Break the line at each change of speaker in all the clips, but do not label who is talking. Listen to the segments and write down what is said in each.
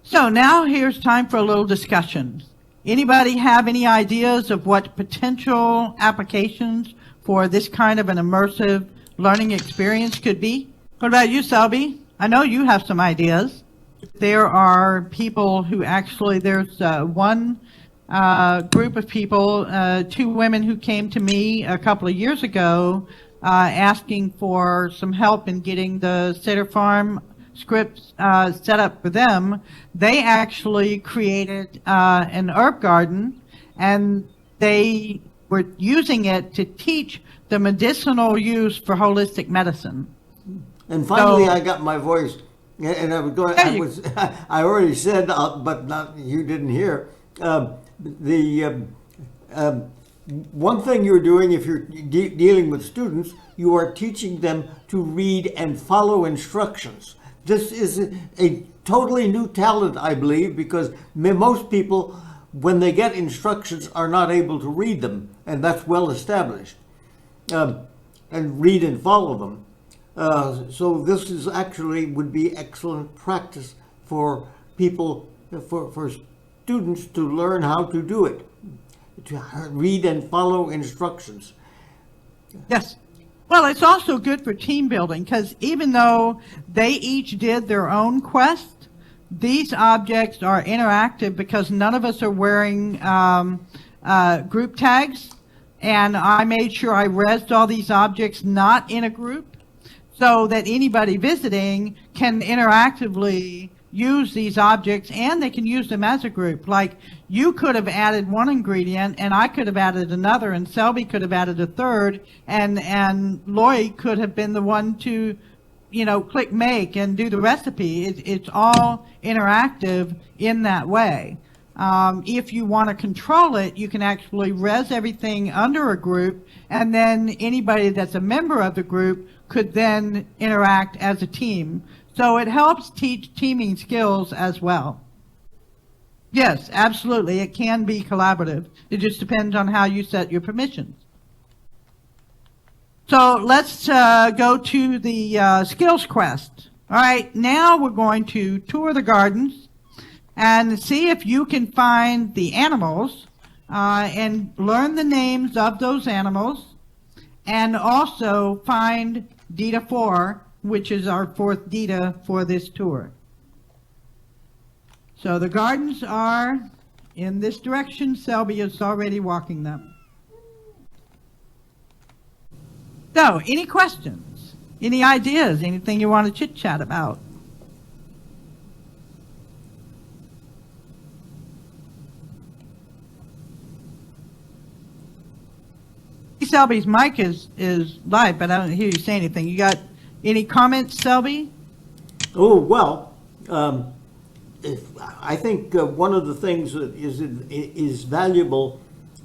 So now here's time for a little discussion. Anybody have any ideas of what potential applications for this kind of an immersive learning experience could be? What about you, Selby? I know you have some ideas. There are people who actually, there's one group of people, two women who came to me a couple of years ago asking for some help in getting the Cedar Farm scripts set up for them. They actually created an herb garden, and they were using it to teach the medicinal use for holistic medicine. And
finally, I got my voice, and I was going. I already said, but not you didn't hear. One thing you're doing if you're dealing with students, you are teaching them to read and follow instructions. This is a totally new talent, I believe, because most people, when they get instructions, are not able to read them, and that's well established, and read and follow them. So this is actually would be excellent practice for people, for students to learn how to do it, to read and follow instructions.
Yes. Well, it's also good for team building, because even though they each did their own quest, these objects are interactive because none of us are wearing group tags, and I made sure I rezzed all these objects not in a group so that anybody visiting can interactively use these objects, and they can use them as a group. Like, you could have added one ingredient, and I could have added another, and Selby could have added a third, and Lori could have been the one to, click make and do the recipe. It's all interactive in that way. If you want to control it, you can actually res everything under a group, and then anybody that's a member of the group could then interact as a team. So it helps teach teaming skills as well. Yes, absolutely. It can be collaborative. It just depends on how you set your permissions. So let's go to the skills quest. All right, now we're going to tour the gardens and see if you can find the animals and learn the names of those animals, and also find Data 4, which is our fourth Data for this tour. So the gardens are in this direction. Selby is already walking them. So, any questions? Any ideas? Anything you want to chit-chat about? Selby's mic is live, but I don't hear you say anything. You got any comments, Selby?
Oh, well, I think one of the things that is valuable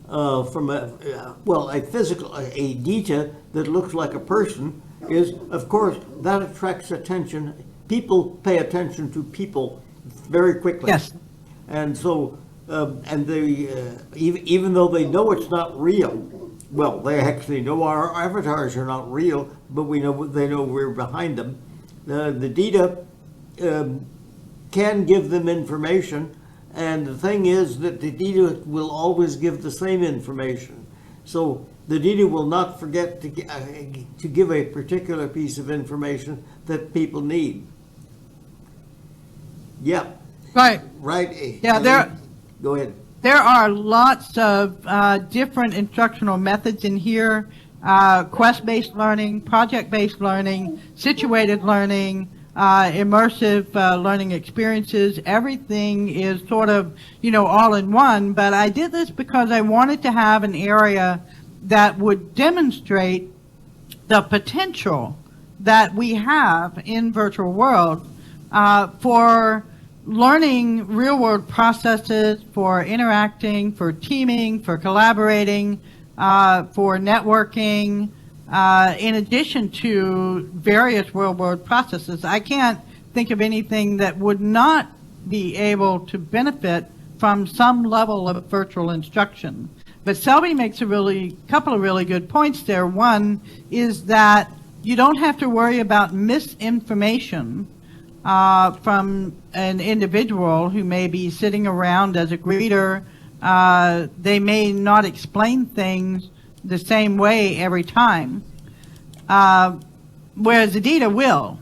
from a physical, a data that looks like a person is, of course, that attracts attention. People pay attention to people very quickly.
Yes.
And so, and they, even though they know it's not real, well, they actually know our avatars are not real, but they know we're behind them. The data can give them information, and the thing is that the data will always give the same information. So the data will not forget to give a particular piece of information that people need. Yeah.
Right.
Right.
Yeah.
Go ahead.
There are lots of different instructional methods in here. Quest-based learning, project-based learning, situated learning, immersive learning experiences. Everything is sort of, all in one, but I did this because I wanted to have an area that would demonstrate the potential that we have in virtual world for learning real-world processes, for interacting, for teaming, for collaborating, for networking, in addition to various real-world processes. I can't think of anything that would not be able to benefit from some level of virtual instruction. But Selby makes a couple of really good points there. One is that you don't have to worry about misinformation from an individual who may be sitting around as a greeter. They may not explain things the same way every time, whereas Adita will.